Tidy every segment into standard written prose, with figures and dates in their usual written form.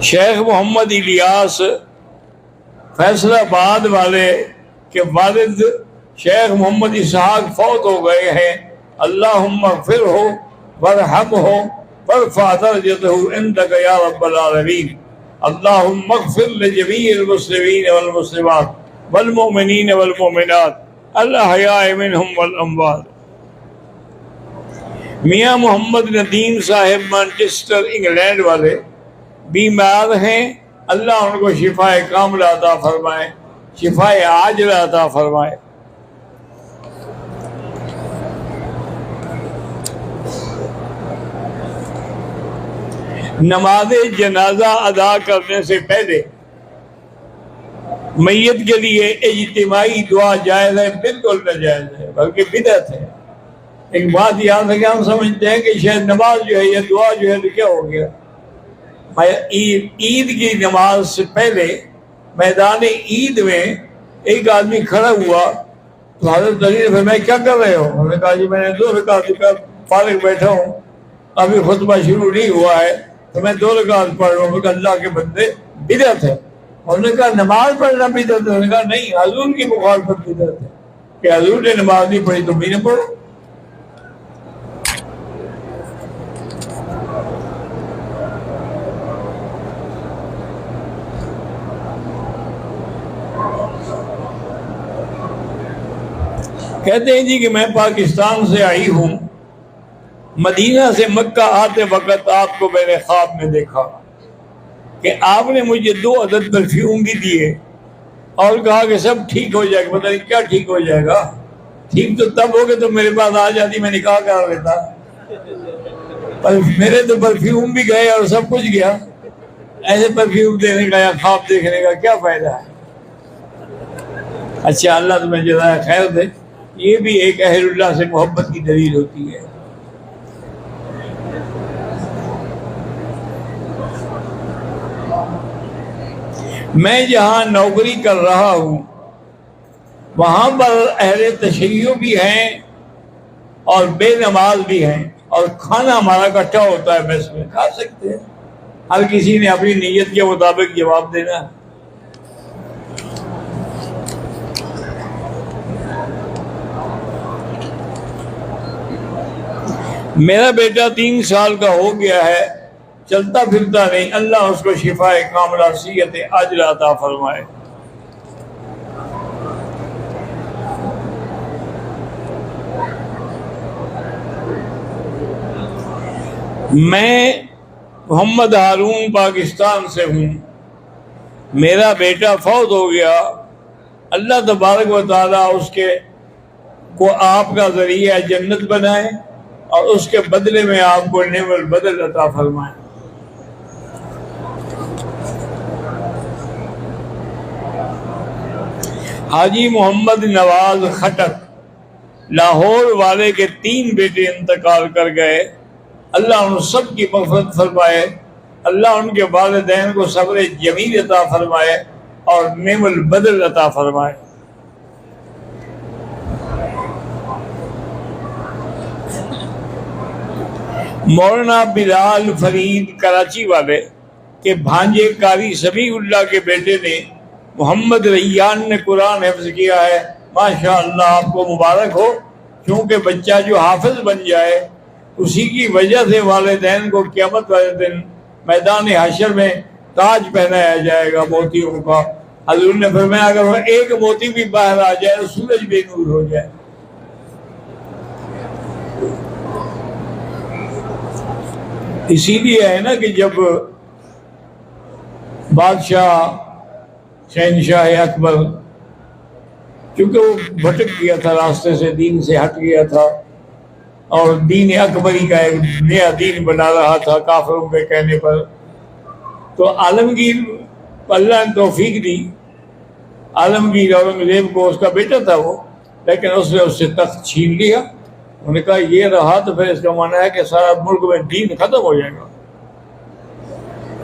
शेख मोहम्मद इलियास फैसलाबाद वाले के वालिद शेख मोहम्मद इसहाक फौत हो गए हैं। अल्लाहुम्मा फिर हो वरहम हो वरफ़ा दरजतहु इंदक या रब्बल आलमीन। अल्लाहुम्मा ग़फ़िर लिजमीइल मुस्लिमीन वल मुस्लिमात वल मुमिनीन वल मुमिनात अल अहयाए मिनहुम वल अमवात। मियाँ मोहम्मद नदीम साहिब मैनचेस्टर इंग्लैंड वाले बीमार हैं। अल्लाह उनको शिफाए कामिला अता फरमाए, शिफाए आजिला अता फरमाए। नमाज जनाजा अदा करने से पहले मैयत के लिए इज्तिमाई दुआ जायज़ है? बिल्कुल नाजायज़ है, बल्कि बिदअत है। एक बात याद रखें, हम समझते हैं कि शायद नमाज जो है या दुआ जो है तो क्या हो गया। ईद की नमाज से पहले मैदान ईद में एक आदमी खड़ा हुआ तो हज़रत अली ने फरमाया क्या कर रहे हो? उन्होंने कहा जी मैंने 2 रकात फारिग बैठा हूँ, अभी खुतबा शुरू नहीं हुआ है तो मैं 2 रकात पढ़ रहा हूँ। अल्लाह के बंदे बिदअत है। उन्होंने कहा नमाज पढ़ना बिदअत है? उन्होंने कहा नहीं, हुजूर की मुखालफत बिदअत है कि हुजूर ने नमाज नहीं पढ़ी तो भी न पढ़ो। कहते हैं जी कि मैं पाकिस्तान से आई हूँ, मदीना से मक्का आते वक्त आपको मैंने ख्वाब में देखा कि आपने मुझे 2 अदद परफ्यूम भी दिए और कहा कि सब ठीक हो जाएगा। पता नहीं क्या ठीक हो जाएगा, ठीक तो तब हो गए तो मेरे पास आ जाती, मैं निकाह कर लेता। पर मेरे तो परफ्यूम भी गए और सब कुछ गया। ऐसे परफ्यूम देने का या ख्वाब देखने का क्या फायदा है। अच्छा, अल्लाह तुम्हें जज़ाए खैर दे। ये भी एक अहलुल्लाह से मोहब्बत की दलील होती है। मैं जहाँ नौकरी कर रहा हूँ वहाँ पर अहले तशय्युअ भी हैं और बेनमाज भी हैं, और खाना हमारा इकट्ठा होता है, मेस में खा सकते हैं। हर किसी ने अपनी नीयत के मुताबिक जवाब देना है। मेरा बेटा 3 साल का हो गया है, चलता फिरता नहीं। अल्लाह उसको शिफाए कामिला सेहत आजिला अता फरमाए। मैं मोहम्मद हारून पाकिस्तान से हूँ। मेरा बेटा फौत हो गया। अल्लाह तबारक व तआला उसके को आपका ज़रिया जन्नत बनाए और उसके बदले में आपको नेमल बदल अता फरमाए। हाजी मोहम्मद नवाज खटक लाहौर वाले के 3 बेटे इंतकाल कर गए। अल्लाह उन सब की मग़फ़िरत फरमाए। अल्लाह उनके वालिदैन को सब्र जमील अता फरमाए और नेमल बदल अता फरमाए। मौलाना बिलाल फरीद कराची वाले के भांजे कारी समीउल्लाह के बेटे ने मोहम्मद रैयान ने कुरान हिफ्ज़ किया है। माशाअल्लाह, आपको मुबारक हो। क्योंकि बच्चा जो हाफिज बन जाए उसी की वजह से वालिदैन को क़यामत वाले दिन मैदान हशर में ताज पहनाया जाएगा मोतियों का। हुज़ूर ने फरमाया अगर वो एक मोती भी बाहर आ जाए तो सूरज बेनूर हो जाए। इसीलिए है ना कि जब बादशाह शहनशाह अकबर, क्योंकि वो भटक गया था रास्ते से, दीन से हट गया था और दीन अकबरी का एक नया दीन बना रहा था काफिरों के कहने पर, तो आलमगीर अल्लाह ने तौफीक दी। आलमगीर औरंगजेब को उसका बेटा था वो, लेकिन उसने उससे तख्त छीन लिया। उन्होंने कहा ये रहा तो फिर इसका माना है कि सारा मुल्क में दीन खत्म हो जाएगा।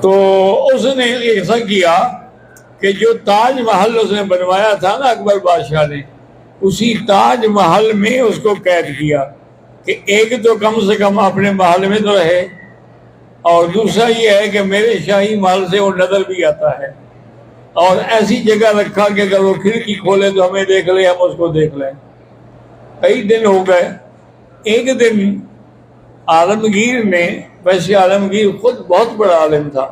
तो उसने ऐसा किया कि जो ताजमहल उसने बनवाया था ना अकबर बादशाह ने, उसी ताजमहल में उसको कैद किया कि एक तो कम से कम अपने महल में तो रहे, और दूसरा ये है कि मेरे शाही महल से वो नजर भी आता है, और ऐसी जगह रखा कि अगर वो खिड़की खोले तो हमें देख ले, हम उसको देख लें। कई दिन हो गए। एक दिन आलमगीर ने, वैसे आलमगीर खुद बहुत बड़ा आलिम था,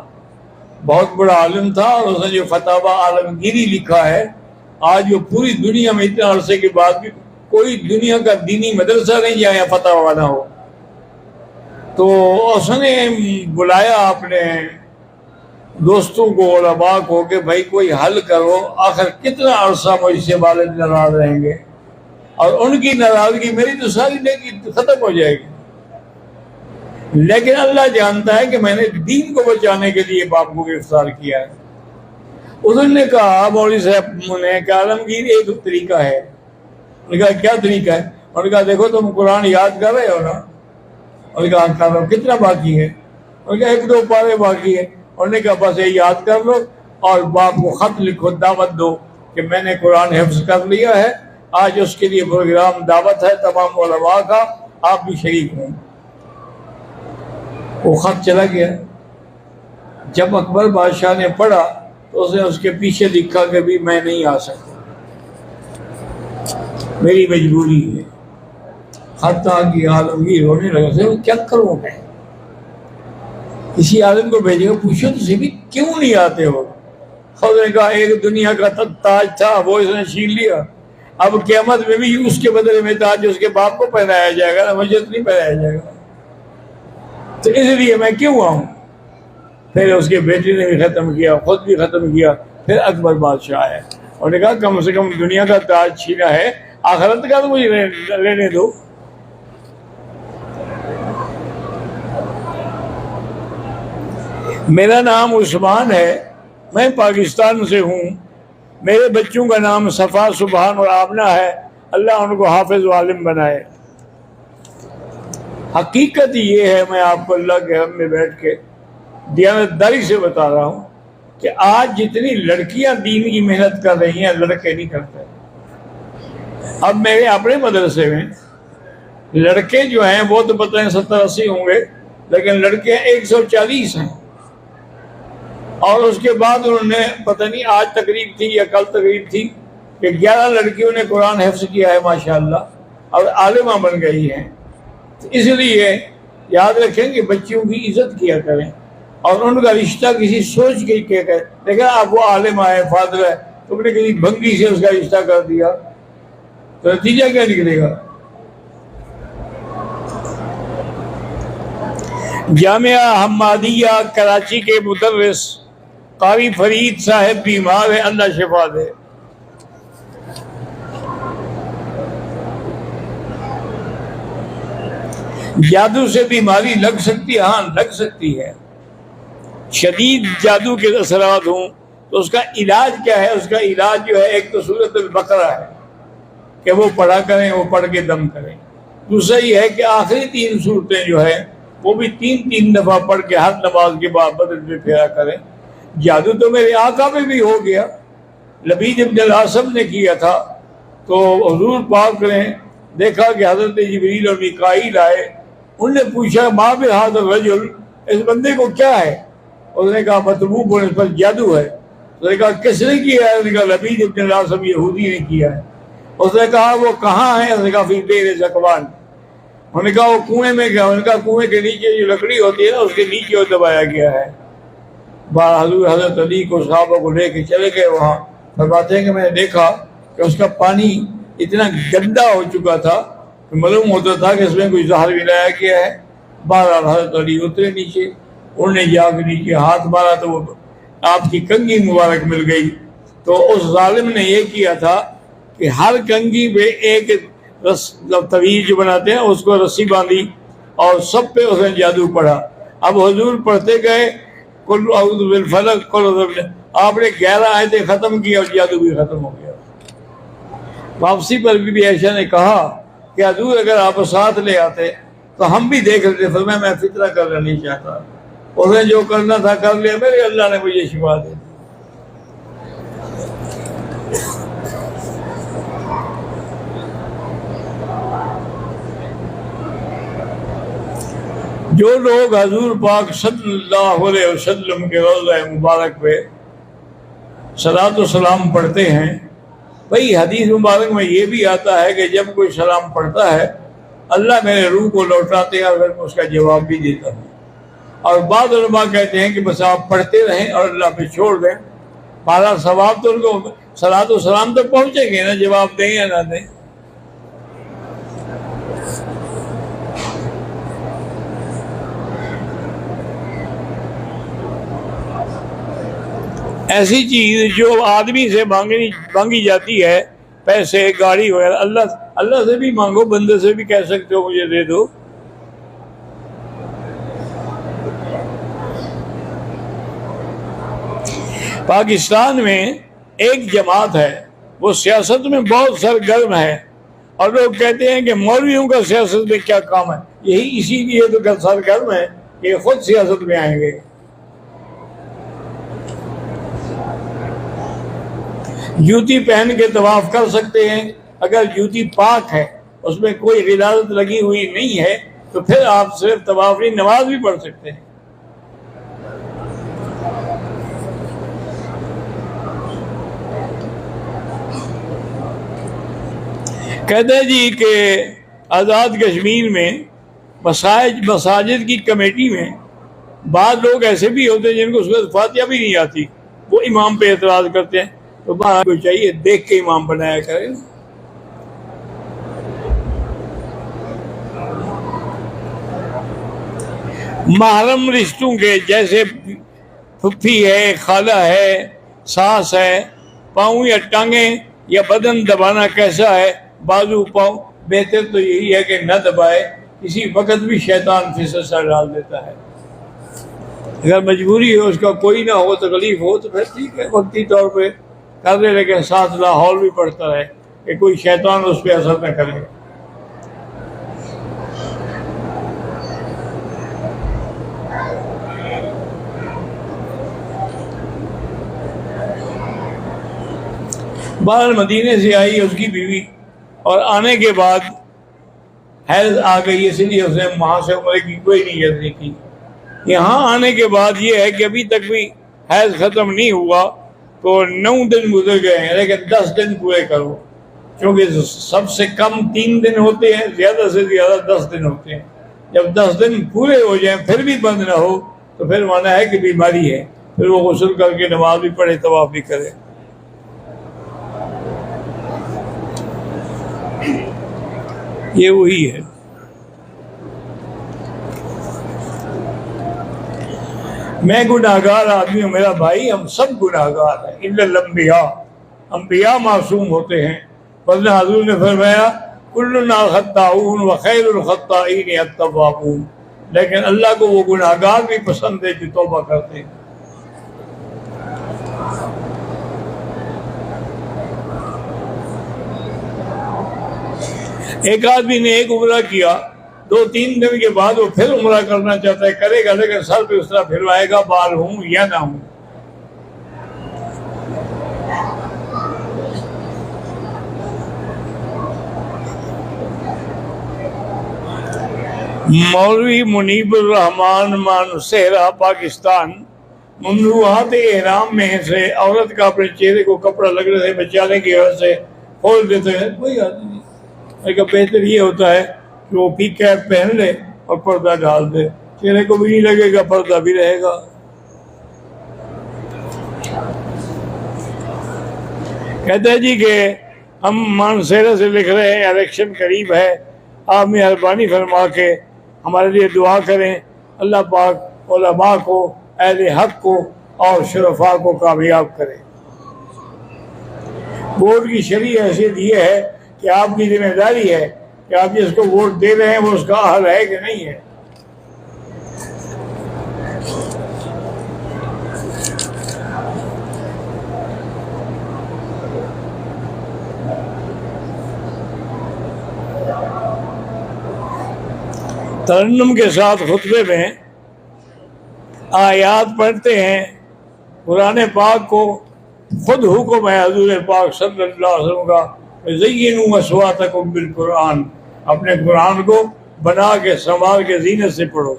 बहुत बड़ा आलिम था, और उसने जो फतावा आलमगीरी लिखा है, आज वो पूरी दुनिया में इतने अरसे के बाद भी कोई दुनिया का दीनी मदरसा नहीं जहाँ फतावा ना हो। तो उसने बुलाया अपने दोस्तों को, उलमा को, कि भाई कोई हल करो, आखिर कितना अरसा मुझसे वालिद नाराज रहेंगे, और उनकी नाराजगी मेरी तो सारी नेकी खत्म हो जाएगी। लेकिन अल्लाह जानता है कि मैंने दीन को बचाने के लिए बाप को गिरफ्तार किया है। उन्होंने कहा, मौलवी साहब ने कहा, आलमगीर एक तरीका है। उन्होंने कहा क्या तरीका है? उन्होंने कहा देखो तुम कुरान याद कर रहे हो ना? उन्होंने कहा कर रहा हूँ। कितना बाकी है? उन्होंने कहा 1-2 पारे बाकी है। उन्होंने कहा बस ये याद कर लो और बाप को खत लिखो, दावत दो कि मैंने कुरान हिफ्ज कर लिया है, आज उसके लिए प्रोग्राम दावत है तमाम उलमा का, आप भी शरीक हों। वो खत चला गया। जब अकबर बादशाह ने पढ़ा तो उसने उसके पीछे लिखा कि भी मैं नहीं आ सकता, मेरी मजबूरी है। हत्ता की आलमगीर होने लगा, से क्या करूं मैं? किसी आदम को भेजेगा, पूछो तो भी क्यों नहीं आते हो? उसने कहा एक दुनिया का ताज था, वो इसने छीन लिया, अब क़यामत में भी उसके बदले में ताज उसके बाप को पहनाया जाएगा ना, मुझे तो नहीं पहनाया जाएगा, तो इसलिए मैं क्यों आऊं? फिर उसके बेटे ने भी खत्म किया, खुद भी खत्म किया। फिर अकबर बादशाह आया और कहा कम से कम दुनिया का ताज छीना है, आखिरत का तो मुझे लेने दो। मेरा नाम उस्मान है, मैं पाकिस्तान से हूँ, मेरे बच्चों का नाम सफ़ा, सुबहान और आमना है, अल्लाह उनको हाफिज व आलिम बनाए। हकीकत ये है, मैं आपको अल्लाह के हम में बैठ के दियानतदारी से बता रहा हूँ कि आज जितनी लड़कियां दीन की मेहनत कर रही हैं, लड़के नहीं करते। अब मेरे अपने मदरसे में लड़के जो हैं वो तो पता है 70-80 होंगे, लेकिन लड़के 140 हैं। और उसके बाद उन्होंने पता नहीं आज तकरीब थी या कल तकरीब थी कि 11 लड़कियों ने कुरान हिफ्ज़ किया है माशाअल्लाह, और आलिमा बन गई हैं। तो इसलिए याद रखें कि बच्चियों की इज्जत किया करें और उनका रिश्ता किसी सोच के क्या करें। देखा आप वो आलिमा है, फादर है, तुमने किसी भंगी से उसका रिश्ता कर दिया तो नतीजा क्या निकलेगा? जामिया हम्मादिया कराची के मुदर्रिस कारी फरीद साहब बीमार है, अल्लाह शिफा दे। जादू से बीमारी लग सकती है? हाँ लग सकती है। शदीद जादू के असरात हों तो उसका इलाज क्या है? उसका इलाज जो है, एक तो सूरत अल-बकरा है कि वो पढ़ा करें, वो पढ़ के दम करें। दूसरा ये है कि आखिरी 3 सूरतें जो है वो भी 3-3 दफ़ा पढ़ के हर नमाज के बाद बदल में फेरा करें। जादू तो मेरे आका में भी हो गया, लबीद इब्न अल-आसम ने किया था। तो हुजूर पाक ने देखा कि हज़रत जिब्रील और मीकाईल आए, उनने पूछा मा बिहाज़ा रजुल, इस बंदे को क्या है? उसने कहा मतबूब और इस पर जादू है। उसने कहा किसने किया है? उसने कहा लबीद इब्न अल-आसम यहूदी ने किया है। उसने कहा वो कहाँ है? उसने कहा फी देर ज़कवान। उन्होंने कहा वो कुएं में गया। उन्होंने कहा कुएं के नीचे जो लकड़ी होती है ना, उसके नीचे वो दबाया गया है। हज़ूर हज़रत अली को सहाबा को लेके चले गए वहाँ। फरमाते हैं कि मैंने देखा कि उसका पानी इतना गंदा हो चुका था कि मालूम होता था कि इसमें कोई जहर मिलाया गया है। बहरहाल हज़रत अली उतरे नीचे, उन्होंने जाकर नीचे हाथ मारा तो वो आपकी कंघी मुबारक मिल गई। तो उस जालिम ने यह किया था कि हर कंघी पे एक रस तवीज जो बनाते हैं उसको रस्सी बांधी और सब पे उसने जादू पढ़ा। अब हुजूर पढ़ते गए कुल अऊज़ु बिल फलक, आपने 11 आयतें खत्म की और जादू भी खत्म हो गया। वापसी पर भी ऐशा ने कहा कि हुजूर अगर आप साथ ले आते तो हम भी देख लेते। फिर मैं फितरा करना नहीं चाहता, उसने जो करना था कर लिया, मेरे अल्लाह ने मुझे शिफा दे। जो लोग हजूर पाक सल्लल्लाहु अलैहि वसल्लम के रोज़ा मुबारक पे सलातो सलाम पढ़ते हैं, भाई हदीस मुबारक में ये भी आता है कि जब कोई सलाम पढ़ता है अल्लाह मेरे रूह को लौटाते हैं और मैं उसका जवाब भी देता हूँ। और बाद उलमा कहते हैं कि बस आप पढ़ते रहें और अल्लाह पे छोड़ दें, हमारा सवाब तो उनको सलातो सलाम तक पहुँचेंगे ना, जवाब दें या ना दें। ऐसी चीज जो आदमी से मांगी जाती है, पैसे गाड़ी वगैरह, अल्लाह से भी मांगो, बंदे से भी कह सकते हो मुझे दे दो। पाकिस्तान में एक जमात है, वो सियासत में बहुत सरगर्म है और लोग कहते हैं कि मौलवियों का सियासत में क्या काम है। यही इसीलिए तो सरगर्म है कि खुद सियासत में आएंगे। जूती पहन के तवाफ कर सकते हैं, अगर जूती पाक है, उसमें कोई गिलाजत लगी हुई नहीं है, तो फिर आप सिर्फ तवाफ नहीं, नमाज भी पढ़ सकते हैं। कहते हैं जी कि आज़ाद कश्मीर में मसाजिद की कमेटी में बाद लोग ऐसे भी होते हैं जिनको सूरत फातिहा भी नहीं आती, वो इमाम पे एतराज़ करते हैं। तो बाहर को चाहिए देख के इमाम बनाया करें। महरम रिश्तों के जैसे फुफ्फी है, खाला है, सास है, पाँव या टांगे या बदन दबाना कैसा है, बाजू पाँव, बेहतर तो यही है कि न दबाए, किसी वक्त भी शैतान फिसर डाल देता है। अगर मजबूरी हो, उसका कोई ना हो, तकलीफ हो, तो फिर ठीक है, वक्ती तौर पे कर ले, लेकिन साथ लाहौल भी पड़ता है कि कोई शैतान उस पर असर न करे। बाहर मदीने से आई उसकी बीवी और आने के बाद हैज आ गई, इसलिए उसने वहां से उम्र की कोई नीयत नहीं की। यहाँ आने के बाद ये है कि अभी तक भी हैज खत्म नहीं हुआ, तो 9 दिन गुजर गए हैं, लेकिन 10 दिन पूरे करो, क्योंकि सबसे कम 3 दिन होते हैं, ज्यादा से ज्यादा 10 दिन होते हैं। जब 10 दिन पूरे हो जाएं फिर भी बंद ना हो, तो फिर माना है कि बीमारी है, फिर वो गुस्ल करके नमाज भी पढ़े, तवाफ भी करे। ये वही है। मैं गुनाहगार आदमी हूँ, मेरा भाई, हम सब गुनाहगार हैं, इल्लल अंबिया, अंबिया मासूम होते हैं। वरना हजूर ने फरमाया कुल्लुना खत्ताऊन व खैरुल खत्ताईन अत्तवाबून, लेकिन अल्लाह को वो गुनाहगार भी पसंद है जो तौबा करते हैं। एक आदमी ने एक उम्रा किया, 2-3 दिन के बाद वो फिर उम्रा करना चाहता है, करेगा, लेकिन सर पे उस तरह फिरवाएगा बाल हूं या ना हूं। मौलवी मुनीबुर रहमान मानसेरा पाकिस्तान, ममनूआत एहराम में से औरत का अपने चेहरे को कपड़ा लगने से बचाने की वजह से खोल देते हैं। कोई आदमी नहीं, लेकिन बेहतर ये होता है कि वो पी कैप पहन ले और पर्दा डाल दे, चेहरे को भी नहीं लगेगा, पर्दा भी रहेगा। कहते हैं जी कि हम मानसेरा से लिख रहे हैं, इलेक्शन करीब है, आप मेहरबानी फरमा के हमारे लिए दुआ करें, अल्लाह पाक उलमा को, अहले हक को और शुरफा को कामयाब करें। वोट की शरई हैसियत ये है कि आपकी जिम्मेदारी है कि आप जिसको वोट दे रहे हैं वो उसका हल है कि नहीं है। तरन्नुम के साथ खुतबे में आयात पढ़ते हैं, कुरान पाक को खुद हुक्म है हजूर पाक सल्लल्लाहु अलैहि वसल्लम का, ज़य्यिनू अस्वातकुम बिल कुरान, अपने कुरान को बना के संभाल के जीनत से पढ़ो।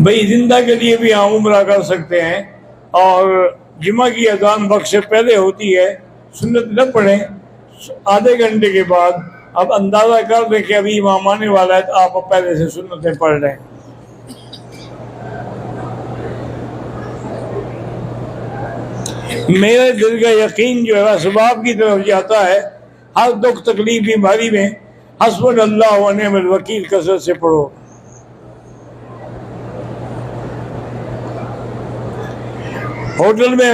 भाई जिंदा के लिए भी हम उम्रा कर सकते हैं, और जुमा की अजान वक्त से पहले होती है, सुन्नत न पढ़ें, आधे घंटे के बाद अब अंदाज़ा कर दें कि अभी इमाम आने वाला है, तो आप पहले से सुन्नतें पढ़ लें। मेरे दिल का यकीन जो है सवाब की तरफ जाता है। हर दुख तकलीफ बीमारी में हस्बुनल्लाह व निअमल वकील कसरत से पढ़ो। होटल में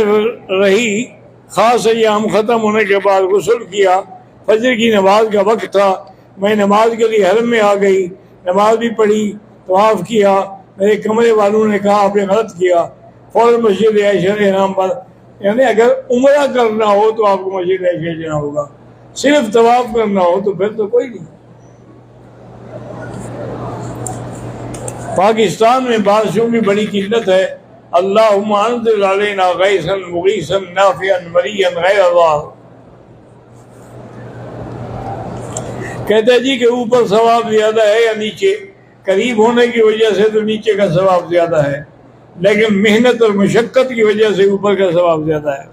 रही, खास अय्याम ख़त्म होने के बाद गुस्ल किया, फजर की नमाज का वक्त था, मैं नमाज के लिए हरम में आ गई, नमाज भी पढ़ी, तवाफ़ किया, मेरे कमरे वालों ने कहा आपने गलत किया, फ़ौरन मस्जिद आयशा हराम पर, यानी अगर उम्रा करना हो तो आपको मस्जिद आयशा जाना होगा, सिर्फ तवाफ़ करना हो तो फिर तो कोई नहीं। पाकिस्तान में बारिशों की बड़ी किल्लत है। अल्लाहुम्मा अंज़िल अलैना गैसन मुगीसन नाफ़िअन मरियन गैर ज़ार। कहते हैं जी कि ऊपर सवाब ज्यादा है या नीचे? करीब होने की वजह से तो नीचे का सवाब ज्यादा है, लेकिन मेहनत और मशक्कत की वजह से ऊपर का सवाब ज्यादा है।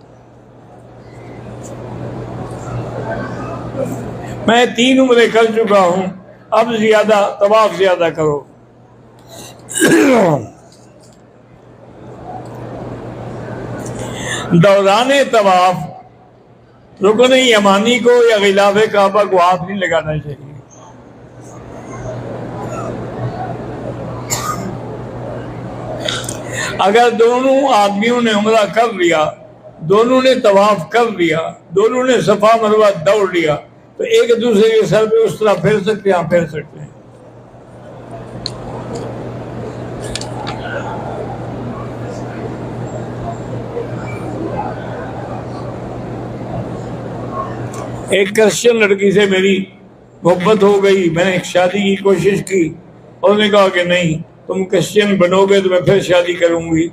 मैं 3 उम्रें कर चुका हूं, अब ज्यादा तवाफ ज्यादा करो। दौराने तवाफ रुकन यमानी को या गिलाफ़े काबा को हाथ नहीं लगाना चाहिए। अगर दोनों आदमियों ने उम्रा कर लिया, दोनों ने तवाफ कर लिया, दोनों ने सफा मरवा दौड़ लिया, तो एक दूसरे के सर पे उस तरह फिर सकते हैं, फिर सकते हैं। एक क्रिश्चियन लड़की से मेरी मोहब्बत हो गई, मैंने शादी की कोशिश की, उसने कहा कि नहीं तुम क्रिश्चियन बनोगे तो मैं फिर शादी करूंगी।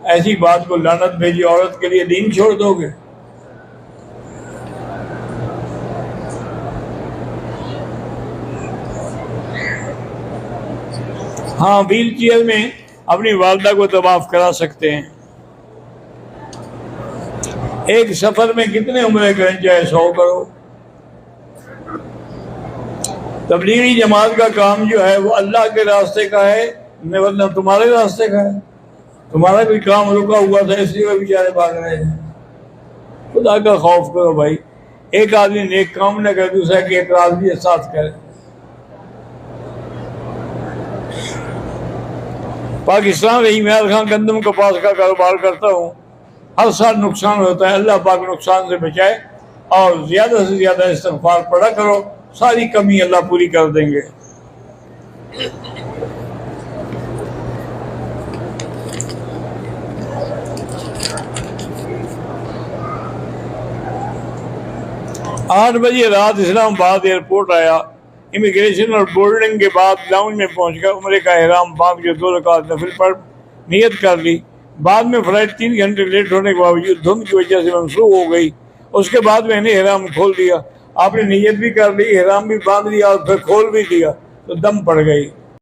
ऐसी बात को लानत भेजी, औरत के लिए दीन छोड़ दोगे? हाँ, व्हील चेयर में अपनी वालदा को तवाफ करा सकते हैं। एक सफर में कितने उम्रे करें, चाहे 100 करो। तबलीगी जमात का काम जो है वो अल्लाह के रास्ते का है, वरना तुम्हारे रास्ते का है। तुम्हारा भी काम रुका हुआ था, इसलिए वो बेचारे भाग रहे हैं। खुदा का खौफ करो भाई। एक आदमी नेक काम न करे, दूसरा कि एक आदमी साथ करे। पाकिस्तान रही, मैं खां गंदम कपास का कारोबार करता हूँ। हर साल नुकसान होता है, अल्लाह पाक नुकसान से बचाए, और ज्यादा से ज्यादा इस्तिग़फ़ार पढ़ा करो, सारी कमी अल्लाह पूरी कर देंगे। आठ बजे रात इस्लामाबाद एयरपोर्ट आया, इमिग्रेशन और बोर्डिंग के बाद लाउंज में पहुंचकर उम्रे का एहराम बांध के 2 रकात नफिल पर नियत कर ली। बाद में फ्लाइट 3 घंटे लेट होने के बावजूद धुंध की वजह से मनसूख हो गई। उसके बाद मैंने एहराम खोल दिया। आपने नियत भी कर ली, एहराम भी बांध लिया और फिर खोल भी दिया, तो दम पड़ गई।